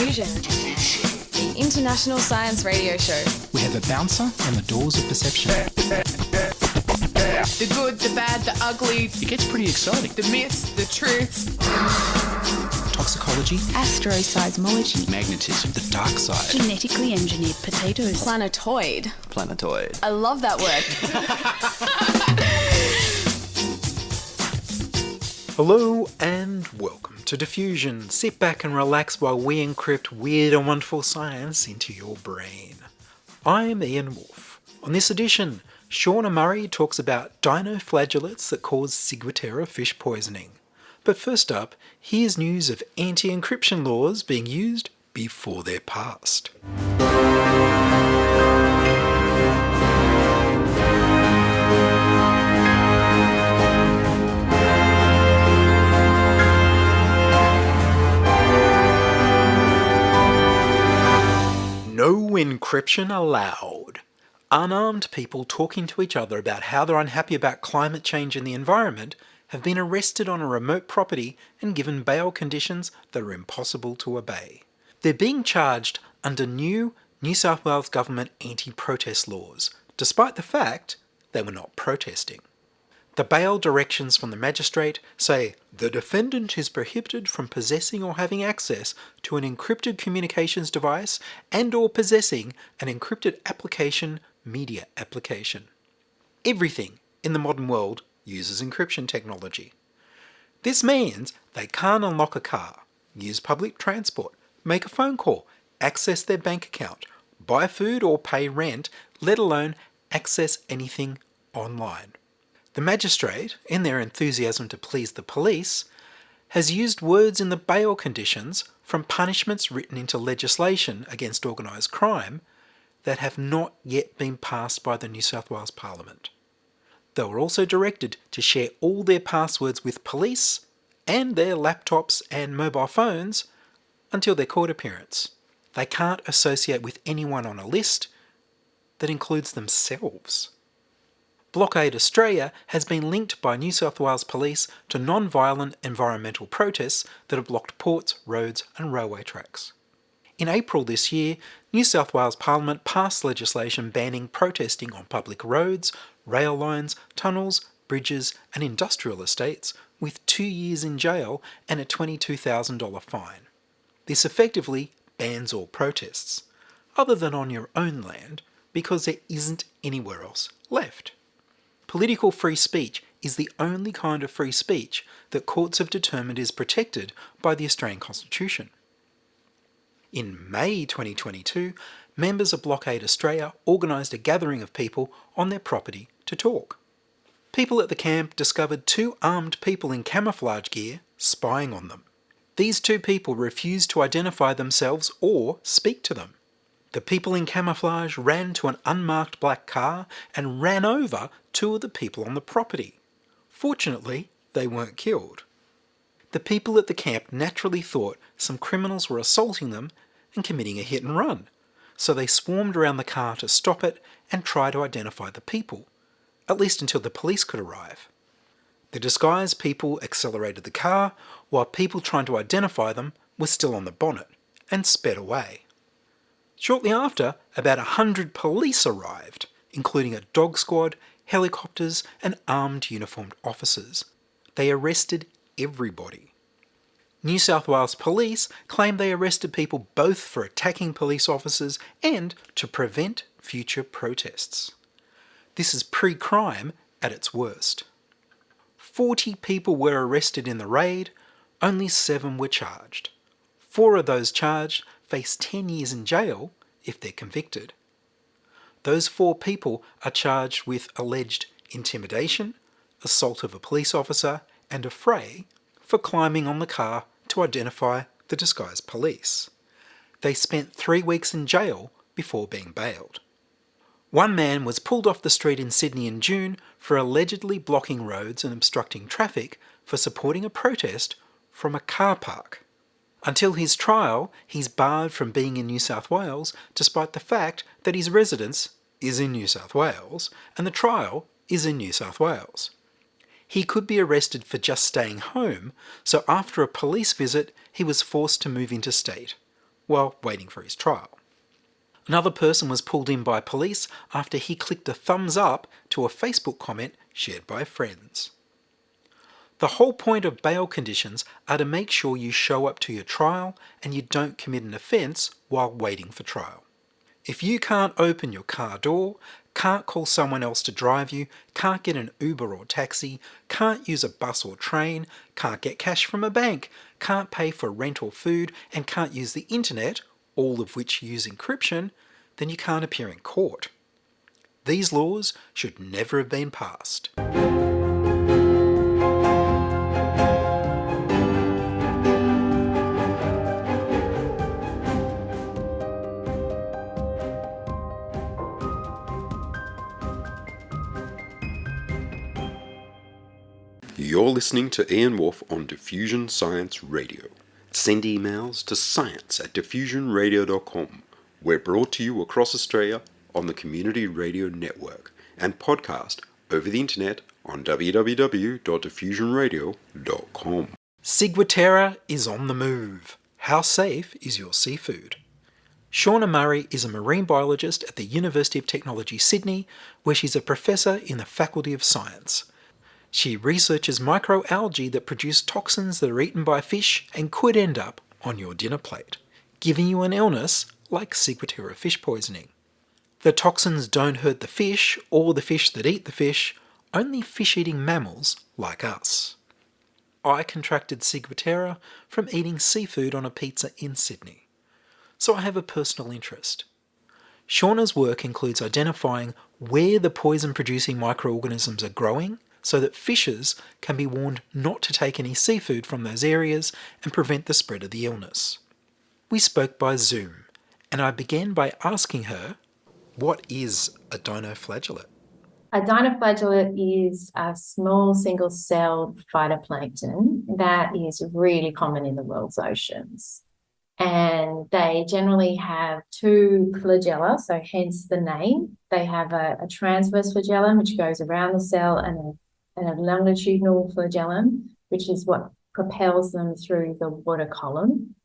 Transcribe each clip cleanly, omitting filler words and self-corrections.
Diffusion, the international science radio show. We have a bouncer on the doors of perception. The good, the bad, the ugly. It gets pretty exciting. The myths, the truths. Toxicology. Astroseismology. Magnetism. The dark side. Genetically engineered potatoes. Planetoid. I love that word. Hello and welcome to Diffusion. Sit back and relax while we encrypt weird and wonderful science into your brain. I'm Ian Woolf. On this edition, Shauna Murray talks about dinoflagellates that cause Ciguatera fish poisoning. But first up, here's news of anti-encryption laws being used before they're passed. No encryption allowed. Unarmed people talking to each other about how they're unhappy about climate change and the environment have been arrested on a remote property and given bail conditions that are impossible to obey. They're being charged under new New South Wales government anti-protest laws, despite the fact they were not protesting. The bail directions from the magistrate say the defendant is prohibited from possessing or having access to an encrypted communications device and or possessing an encrypted media application. Everything in the modern world uses encryption technology. This means they can't unlock a car, use public transport, make a phone call, access their bank account, buy food or pay rent, let alone access anything online. The magistrate, in their enthusiasm to please the police, has used words in the bail conditions from punishments written into legislation against organised crime that have not yet been passed by the New South Wales Parliament. They were also directed to share all their passwords with police and their laptops and mobile phones until their court appearance. They can't associate with anyone on a list that includes themselves. Blockade Australia has been linked by New South Wales Police to non-violent environmental protests that have blocked ports, roads and railway tracks. In April this year, New South Wales Parliament passed legislation banning protesting on public roads, rail lines, tunnels, bridges and industrial estates with 2 years in jail and a $22,000 fine. This effectively bans all protests, other than on your own land, because there isn't anywhere else left. Political free speech is the only kind of free speech that courts have determined is protected by the Australian Constitution. In May 2022, members of Blockade Australia organised a gathering of people on their property to talk. People at the camp discovered 2 armed people in camouflage gear spying on them. These 2 people refused to identify themselves or speak to them. The people in camouflage ran to an unmarked black car and ran over 2 of the people on the property. Fortunately, they weren't killed. The people at the camp naturally thought some criminals were assaulting them and committing a hit and run, so they swarmed around the car to stop it and try to identify the people, at least until the police could arrive. The disguised people accelerated the car while people trying to identify them were still on the bonnet and sped away. Shortly after, about 100 police arrived, including a dog squad, helicopters and armed uniformed officers. They arrested everybody. New South Wales Police claimed they arrested people both for attacking police officers and to prevent future protests. This is pre-crime at its worst. 40 people were arrested in the raid, only 7 were charged. 4 of those charged face 10 years in jail if they're convicted. Those 4 people are charged with alleged intimidation, assault of a police officer, and affray for climbing on the car to identify the disguised police. They spent 3 weeks in jail before being bailed. One man was pulled off the street in Sydney in June for allegedly blocking roads and obstructing traffic for supporting a protest from a car park. Until his trial, he's barred from being in New South Wales despite the fact that his residence is in New South Wales and the trial is in New South Wales. He could be arrested for just staying home, so after a police visit, he was forced to move interstate. while waiting for his trial. Another person was pulled in by police after he clicked a thumbs up to a Facebook comment shared by friends. The whole point of bail conditions are to make sure you show up to your trial and you don't commit an offence while waiting for trial. If you can't open your car door, can't call someone else to drive you, can't get an Uber or taxi, can't use a bus or train, can't get cash from a bank, can't pay for rent or food, and can't use the internet, all of which use encryption, then you can't appear in court. These laws should never have been passed. You're listening to Ian Woolf on Diffusion Science Radio. Send emails to science@diffusionradio.com. We're brought to you across Australia on the Community Radio Network and podcast over the internet on www.diffusionradio.com. Ciguatera is on the move. How safe is your seafood? Shauna Murray is a marine biologist at the University of Technology, Sydney, where she's a professor in the Faculty of Science. She researches microalgae that produce toxins that are eaten by fish and could end up on your dinner plate, giving you an illness like Ciguatera fish poisoning. The toxins don't hurt the fish or the fish that eat the fish, only fish-eating mammals like us. I contracted Ciguatera from eating seafood on a pizza in Sydney, so I have a personal interest. Shauna's work includes identifying where the poison-producing microorganisms are growing so that fishers can be warned not to take any seafood from those areas and prevent the spread of the illness. We spoke by Zoom, and I began by asking her, what is a dinoflagellate? A dinoflagellate is a small single-celled phytoplankton that is really common in the world's oceans. And they generally have two flagella, so hence the name. They have a transverse flagellum, which goes around the cell, and a longitudinal flagellum, which is what propels them through the water column.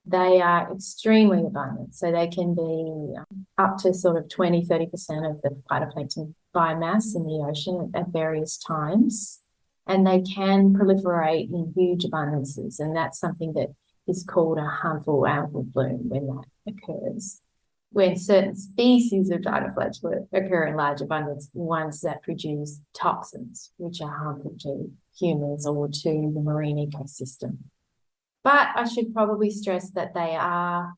They are extremely abundant, so they can be up to sort of 20-30% of the phytoplankton biomass in the ocean at various times, and they can proliferate in huge abundances, and that's something that is called a harmful algal bloom when that occurs. When certain species of dinoflagellate occur in large abundance, ones that produce toxins, which are harmful to humans or to the marine ecosystem. But I should probably stress that they are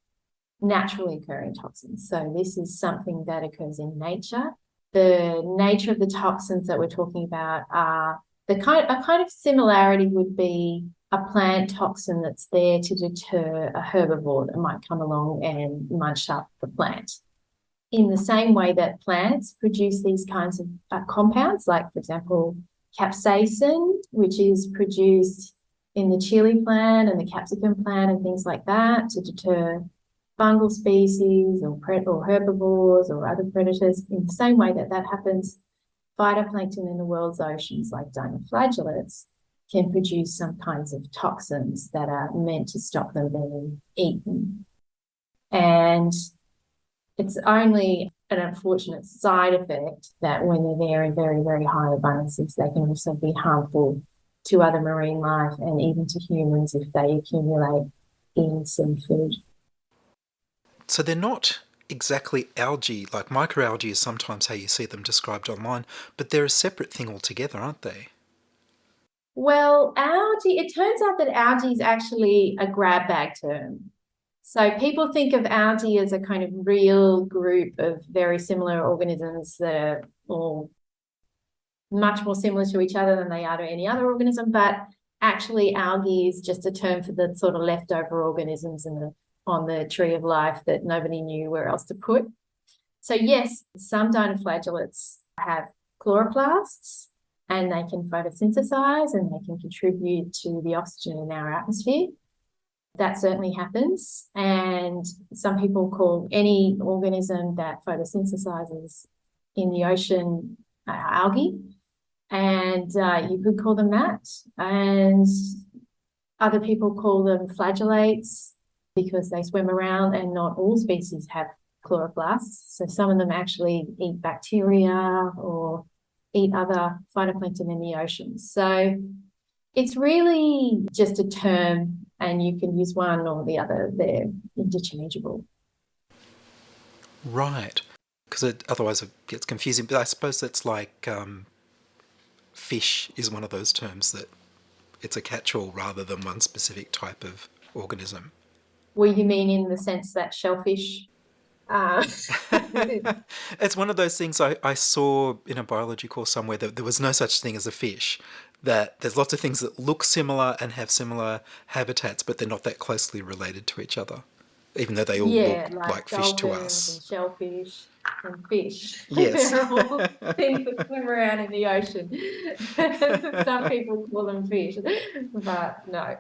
naturally occurring toxins. So this is something that occurs in nature. The nature of the toxins that we're talking about are a kind of similarity would be a plant toxin that's there to deter a herbivore that might come along and munch up the plant. In the same way that plants produce these kinds of compounds, like, for example, capsaicin, which is produced in the chili plant and the capsicum plant and things like that to deter fungal species or herbivores or other predators. In the same way that happens, phytoplankton in the world's oceans, like dinoflagellates, can produce some kinds of toxins that are meant to stop them being eaten. And it's only an unfortunate side effect that when they're there in very, very high abundances, they can also be harmful to other marine life and even to humans if they accumulate in seafood. So they're not exactly algae, like microalgae is sometimes how you see them described online, but they're a separate thing altogether, aren't they? Well, algae, it turns out that algae is actually a grab bag term. So people think of algae as a kind of real group of very similar organisms that are all much more similar to each other than they are to any other organism, but actually algae is just a term for the sort of leftover organisms on the tree of life that nobody knew where else to put. So yes, some dinoflagellates have chloroplasts, and they can photosynthesize and they can contribute to the oxygen in our atmosphere. That certainly happens. And some people call any organism that photosynthesizes in the ocean algae. And you could call them that. And other people call them flagellates. because they swim around, and not all species have chloroplasts. So some of them actually eat bacteria or eat other phytoplankton in the ocean. So it's really just a term, and you can use one or the other. They're interchangeable. Right. Because otherwise it gets confusing. But I suppose that's like fish is one of those terms that it's a catch-all rather than one specific type of organism. Well, you mean in the sense that shellfish... It's one of those things I saw in a biology course somewhere that there was no such thing as a fish, that there's lots of things that look similar and have similar habitats, but they're not that closely related to each other, even though they all look like fish to us. And shellfish and fish. Yes. They're all things that swim around in the ocean. Some people call them fish, but no.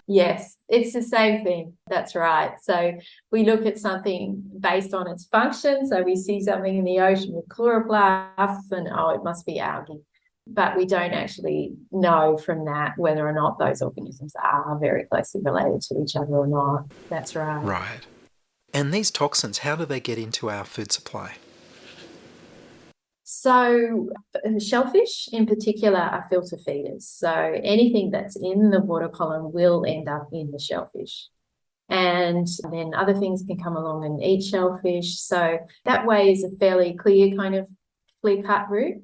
Yes, it's the same thing. That's right. So we look at something based on its function. So we see something in the ocean with chloroplasts and, oh, it must be algae. But we don't actually know from that whether or not those organisms are very closely related to each other or not. That's right. Right. And these toxins, how do they get into our food supply? So shellfish in particular are filter feeders. So anything that's in the water column will end up in the shellfish. And then other things can come along and eat shellfish. So that way is a fairly clear kind of clear-cut route.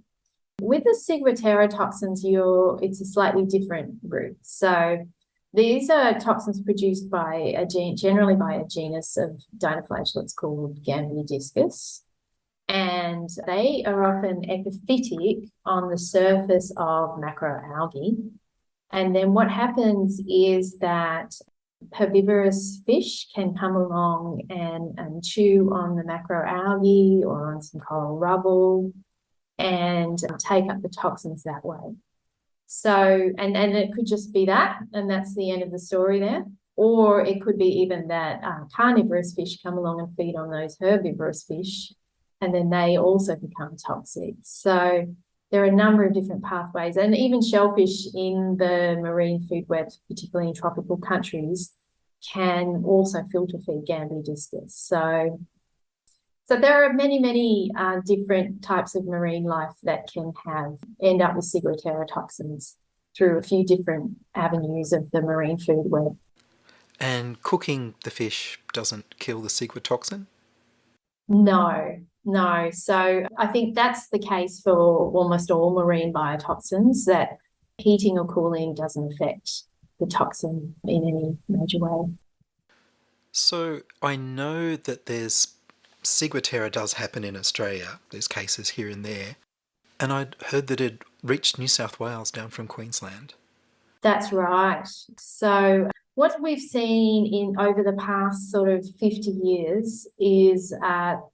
With the Ciguatera toxins, it's a slightly different route. So these are toxins produced by generally by a genus of dinoflagellates called Gambidiscus. And they are often epiphytic on the surface of macroalgae. And then what happens is that herbivorous fish can come along and chew on the macroalgae or on some coral rubble and take up the toxins that way. So, and it could just be that, and that's the end of the story there. Or it could be even that carnivorous fish come along and feed on those herbivorous fish, and then they also become toxic. So there are a number of different pathways, and even shellfish in the marine food web, particularly in tropical countries, can also filter feed Gambidiscus. So there are many different types of marine life that can end up with Ciguatera toxins through a few different avenues of the marine food web. And cooking the fish doesn't kill the ciguatoxin? No. So I think that's the case for almost all marine biotoxins, that heating or cooling doesn't affect the toxin in any major way. So I know that Ciguatera does happen in Australia. There's cases here and there. And I'd heard that it reached New South Wales down from Queensland. That's right. So what we've seen over the past sort of 50 years is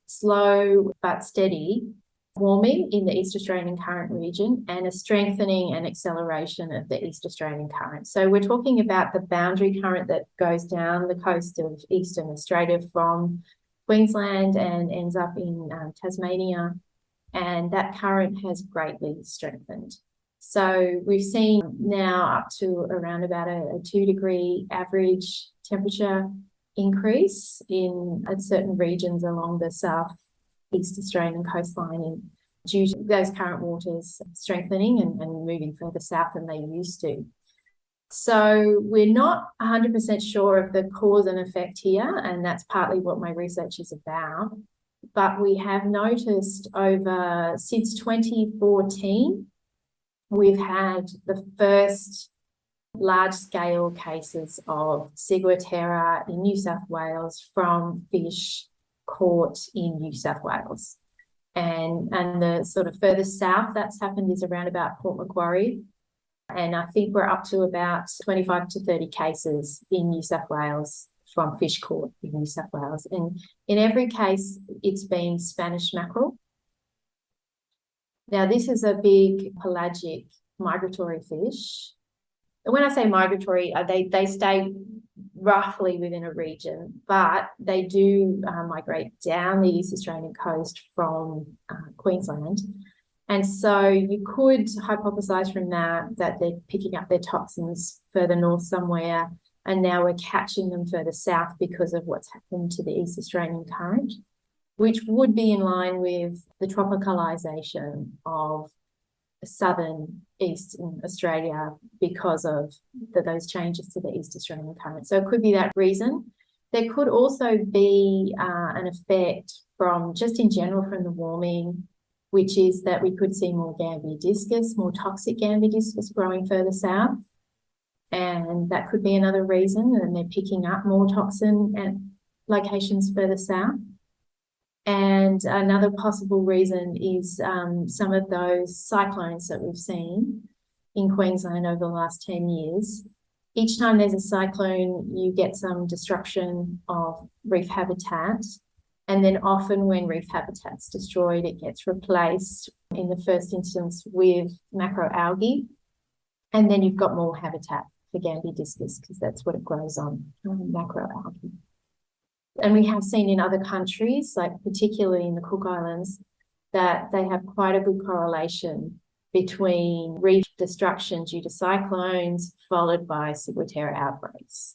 slow but steady warming in the East Australian Current region and a strengthening and acceleration of the East Australian Current. So we're talking about the boundary current that goes down the coast of Eastern Australia from Queensland and ends up in Tasmania, and that current has greatly strengthened. So we've seen now up to around about a 2-degree average temperature increase at certain regions along the southeast Australian coastline due to those current waters strengthening and moving further south than they used to. So we're not 100% sure of the cause and effect here, and that's partly what my research is about. But we have noticed since 2014, we've had the first large-scale cases of Ciguatera in New South Wales from fish caught in New South Wales. And the sort of further south that's happened is around about Port Macquarie. And I think we're up to about 25 to 30 cases in New South Wales from fish caught in New South Wales. And in every case, it's been Spanish mackerel. Now, this is a big pelagic migratory fish. And when I say migratory, they stay roughly within a region, but they do migrate down the East Australian coast from Queensland. And so you could hypothesize from that they're picking up their toxins further north somewhere, and now we're catching them further south because of what's happened to the East Australian current, which would be in line with the tropicalisation of southern eastern Australia because of those changes to the East Australian current. So it could be that reason. There could also be an effect from just in general from the warming, which is that we could see more Gambia more toxic Gambia growing further south. And that could be another reason, and they're picking up more toxin at locations further south. And another possible reason is some of those cyclones that we've seen in Queensland over the last 10 years. Each time there's a cyclone, you get some destruction of reef habitat. And then often when reef habitat's destroyed, it gets replaced in the first instance with macroalgae. And then you've got more habitat for Gambia discus because that's what it grows on, macroalgae. And we have seen in other countries, like particularly in the Cook Islands, that they have quite a good correlation between reef destruction due to cyclones followed by Ciguatera outbreaks.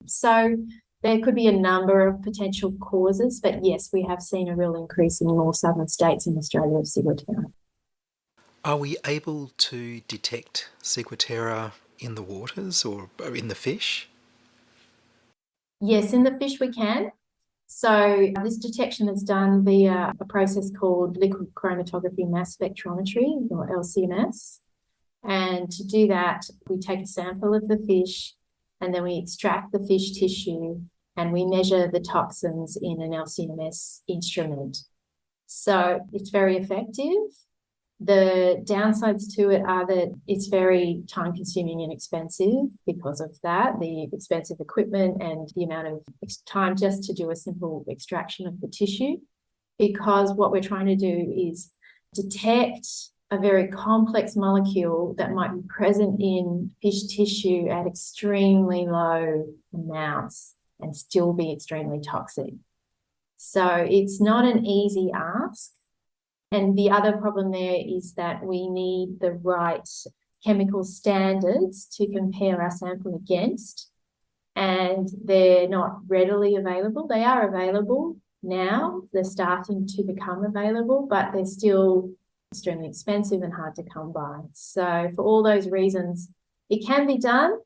So there could be a number of potential causes, but yes, we have seen a real increase in more southern states in Australia of Ciguatera. Are we able to detect Ciguatera in the waters or in the fish? Yes, in the fish we can. So this detection is done via a process called liquid chromatography mass spectrometry, or LCMS. And to do that, we take a sample of the fish and then we extract the fish tissue and we measure the toxins in an LCMS instrument. So it's very effective. The downsides to it are that it's very time consuming and expensive because of that, the expensive equipment and the amount of time just to do a simple extraction of the tissue, because what we're trying to do is detect a very complex molecule that might be present in fish tissue at extremely low amounts and still be extremely toxic. So it's not an easy ask. And the other problem there is that we need the right chemical standards to compare our sample against, and they're not readily available. They are available now. They're starting to become available, but they're still extremely expensive and hard to come by. So for all those reasons, it can be done.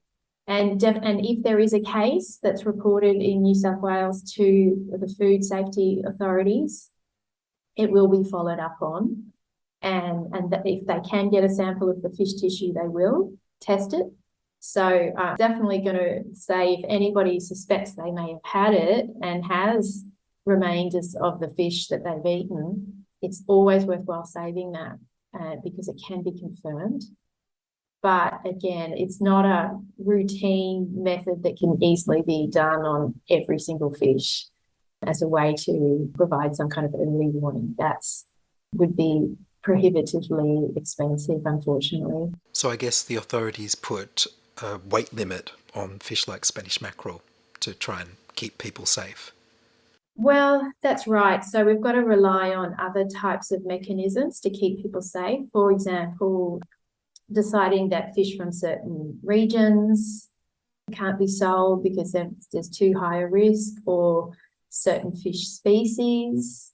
And if there is a case that's reported in New South Wales to the food safety authorities, it will be followed up on. And if they can get a sample of the fish tissue, they will test it. So I'm definitely going to say if anybody suspects they may have had it and has remainders of the fish that they've eaten, it's always worthwhile saving that because it can be confirmed. But again, it's not a routine method that can easily be done on every single fish as a way to provide some kind of early warning. That would be prohibitively expensive, unfortunately. So I guess the authorities put a weight limit on fish like Spanish mackerel to try and keep people safe. Well, that's right. So we've got to rely on other types of mechanisms to keep people safe. For example, deciding that fish from certain regions can't be sold because there's too high a risk, or certain fish species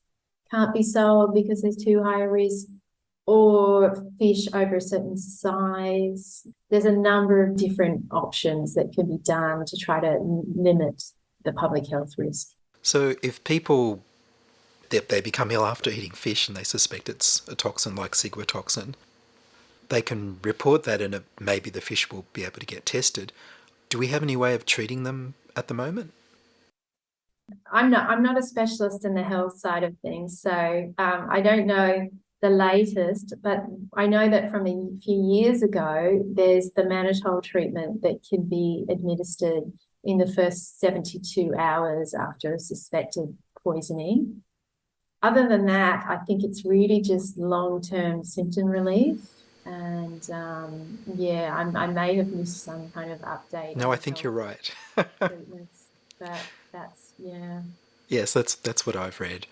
can't be sold because there's too high a risk, or fish over a certain size. There's a number of different options that can be done to try to limit the public health risk. So if people, they become ill after eating fish and they suspect it's a toxin like ciguatoxin, they can report that and maybe the fish will be able to get tested. Do we have any way of treating them at the moment? I'm not a specialist in the health side of things, so I don't know the latest, but I know that from a few years ago, there's the mannitol treatment that can be administered in the first 72 hours after a suspected poisoning. Other than that, I think it's really just long-term symptom relief. And I may have missed some kind of update. No, I think you're right. Treatments, but that's, yeah. Yes, that's what I've read.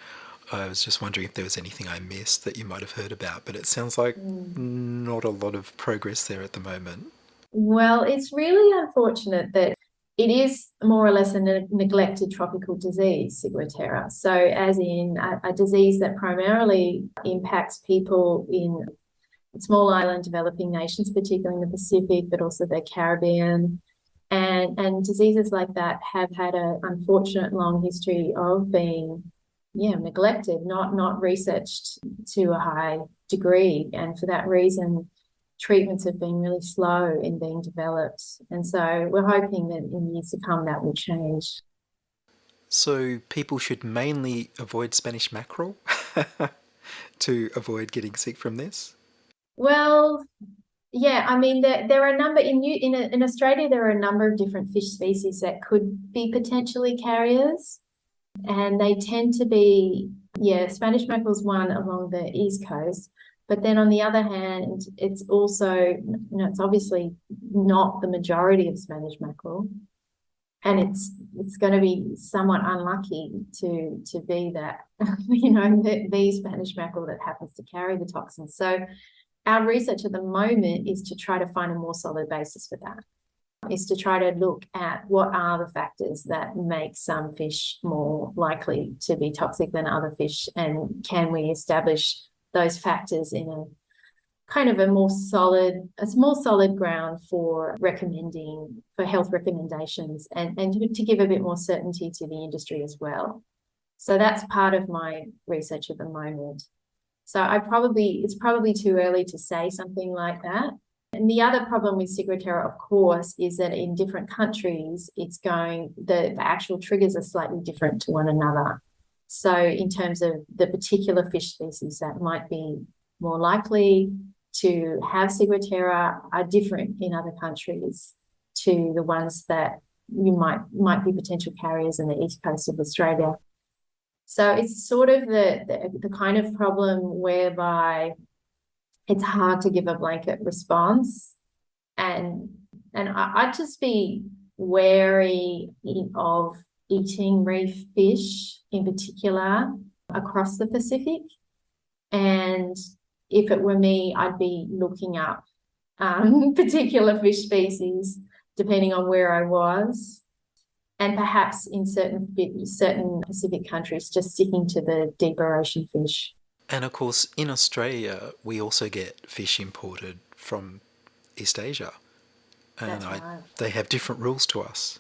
I was just wondering if there was anything I missed that you might have heard about, but it sounds like not a lot of progress there at the moment. Well, it's really unfortunate that it is more or less a neglected tropical disease, Ciguatera. So as in a disease that primarily impacts people in small island developing nations, particularly in the Pacific, but also the Caribbean. And diseases like that have had an unfortunate long history of being neglected, not researched to a high degree. And for that reason, treatments have been really slow in being developed. And so we're hoping that in years to come that will change. So people should mainly avoid Spanish mackerel to avoid getting sick from this? Well, yeah, I mean, there are a number in Australia, there are a number of different fish species that could be potentially carriers. And they tend to be, Spanish mackerel is one along the East Coast. But then on the other hand, it's also, it's obviously not the majority of Spanish mackerel. And it's going to be somewhat unlucky to be that, the Spanish mackerel that happens to carry the toxins. So our research at the moment is to try to find a more solid basis for that, is to try to look at what are the factors that make some fish more likely to be toxic than other fish, and can we establish those factors in a kind of a more solid ground for health recommendations and to give a bit more certainty to the industry as well. So that's part of my research at the moment. So it's probably too early to say something like that. And the other problem with Ciguatera, of course, is that in different countries, the actual triggers are slightly different to one another. So in terms of the particular fish species that might be more likely to have Ciguatera are different in other countries to the ones that you might be potential carriers in the east coast of Australia. So it's sort of the kind of problem whereby it's hard to give a blanket response. And I'd just be wary of eating reef fish in particular across the Pacific. And if it were me, I'd be looking up particular fish species depending on where I was. And perhaps in certain Pacific countries, just sticking to the deeper ocean fish. And of course, in Australia, we also get fish imported from East Asia. And That's right. They have different rules to us.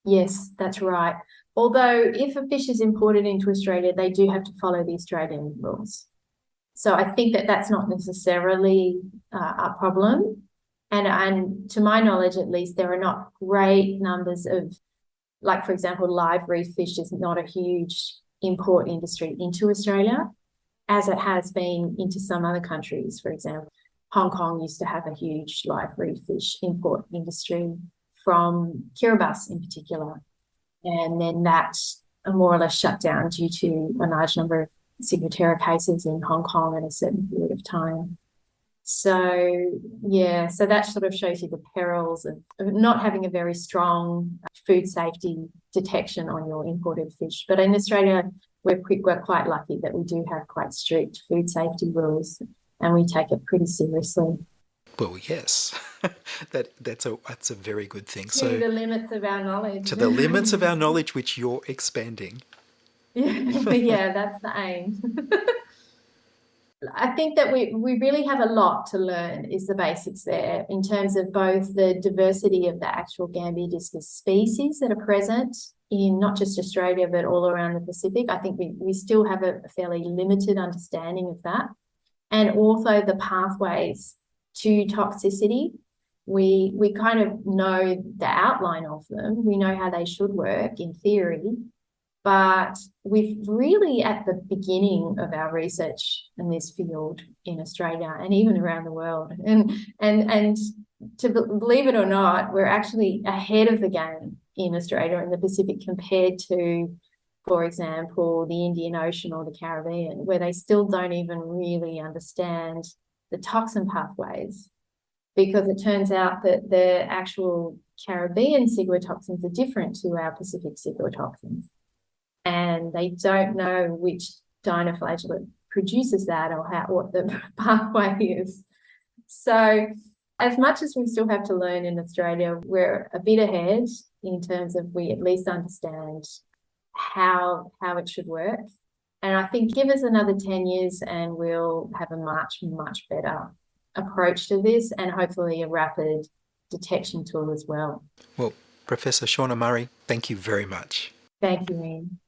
Yes, that's right. Although if a fish is imported into Australia, they do have to follow the Australian rules. So I think that's not necessarily a problem. And to my knowledge, at least, there are not great numbers of, like, for example, live reef fish is not a huge import industry into Australia, as it has been into some other countries. For example, Hong Kong used to have a huge live reef fish import industry from Kiribati in particular. And then that more or less shut down due to a large number of Ciguatera cases in Hong Kong at a certain period of time. So, so that sort of shows you the perils of not having a very strong food safety detection on your imported fish. But in Australia, we're quite lucky that we do have quite strict food safety rules, and we take it pretty seriously. Well, yes, that's a very good thing. To the limits of our knowledge. To the limits of our knowledge, which you're expanding. Yeah, that's the aim. I think that we really have a lot to learn is the basics there in terms of both the diversity of the actual Gambia discus species that are present in not just Australia, but all around the Pacific. I think we still have a fairly limited understanding of that. And also the pathways to toxicity. We kind of know the outline of them. We know how they should work in theory. But we're really at the beginning of our research in this field in Australia and even around the world. And to believe it or not, we're actually ahead of the game in Australia and the Pacific compared to, for example, the Indian Ocean or the Caribbean, where they still don't even really understand the toxin pathways, because it turns out that the actual Caribbean ciguatoxins are different to our Pacific ciguatoxins. And they don't know which dinoflagellate produces that or what the pathway is. So as much as we still have to learn in Australia, we're a bit ahead in terms of we at least understand how it should work. And I think give us another 10 years and we'll have a much better approach to this, and hopefully a rapid detection tool as well. Well, Professor Shauna Murray, thank you very much. Thank you, Ian.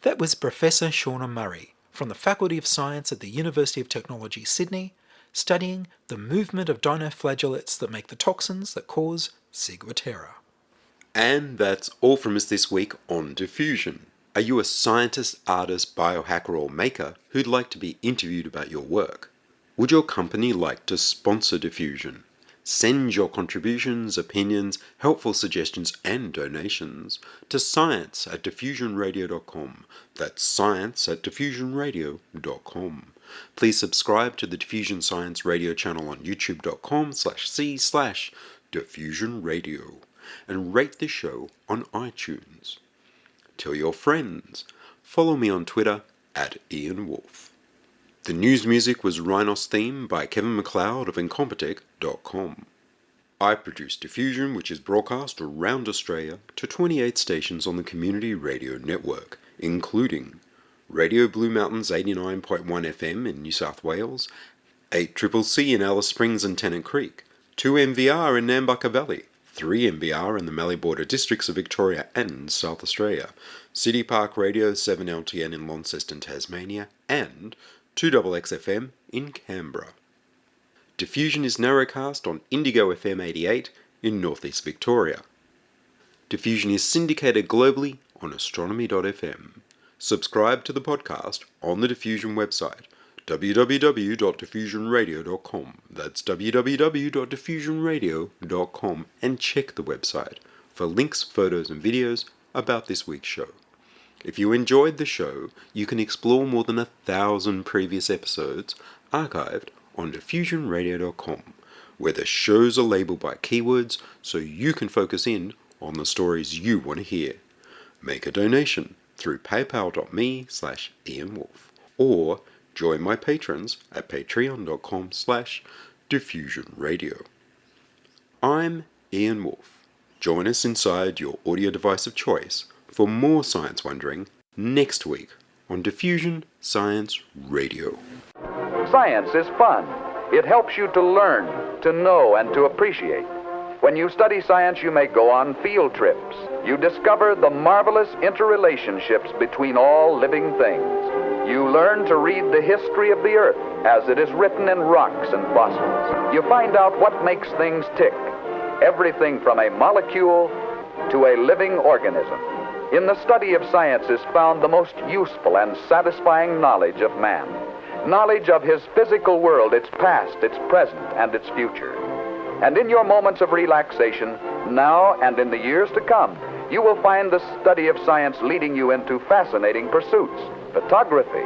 That was Professor Shauna Murray from the Faculty of Science at the University of Technology, Sydney, studying the movement of dinoflagellates that make the toxins that cause Ciguatera. And that's all from us this week on Diffusion. Are you a scientist, artist, biohacker or maker who'd like to be interviewed about your work? Would your company like to sponsor Diffusion? Send your contributions, opinions, helpful suggestions and donations to science@diffusionradio.com. That's science@diffusionradio.com. Please subscribe to the Diffusion Science Radio channel on youtube.com/c/diffusionradio and rate the show on iTunes. Tell your friends. Follow me on Twitter @Ian Woolf. The news music was Rhinos Theme by Kevin MacLeod of Incompetech.com. I produce Diffusion, which is broadcast around Australia to 28 stations on the Community Radio Network, including Radio Blue Mountains 89.1 FM in New South Wales, 8CCC in Alice Springs and Tennant Creek, 2MVR in Nambucca Valley, 3MVR in the Mallee Border districts of Victoria and South Australia, City Park Radio 7LTN in Launceston, Tasmania, and 2XXFM in Canberra. Diffusion is narrowcast on Indigo FM 88 in northeast Victoria. Diffusion is syndicated globally on astronomy.fm. Subscribe to the podcast on the Diffusion website, www.diffusionradio.com. That's www.diffusionradio.com, and check the website for links, photos and videos about this week's show. If you enjoyed the show, you can explore more than 1,000 previous episodes archived on diffusionradio.com, where the shows are labeled by keywords so you can focus in on the stories you want to hear. Make a donation through paypal.me/IanWolf, or join my patrons at patreon.com/diffusionradio. I'm Ian Woolf. Join us inside your audio device of choice for more science wondering next week on Diffusion Science Radio. Science is fun. It helps you to learn, to know, and to appreciate. When you study science, you may go on field trips. You discover the marvelous interrelationships between all living things. You learn to read the history of the Earth as it is written in rocks and fossils. You find out what makes things tick, everything from a molecule to a living organism. In the study of science is found the most useful and satisfying knowledge of man. Knowledge of his physical world, its past, its present, and its future. And in your moments of relaxation, now and in the years to come, you will find the study of science leading you into fascinating pursuits: photography,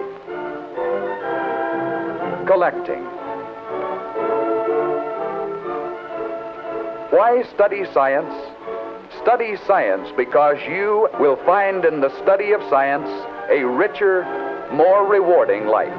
collecting. Why study science? Study science because you will find in the study of science a richer, more rewarding life.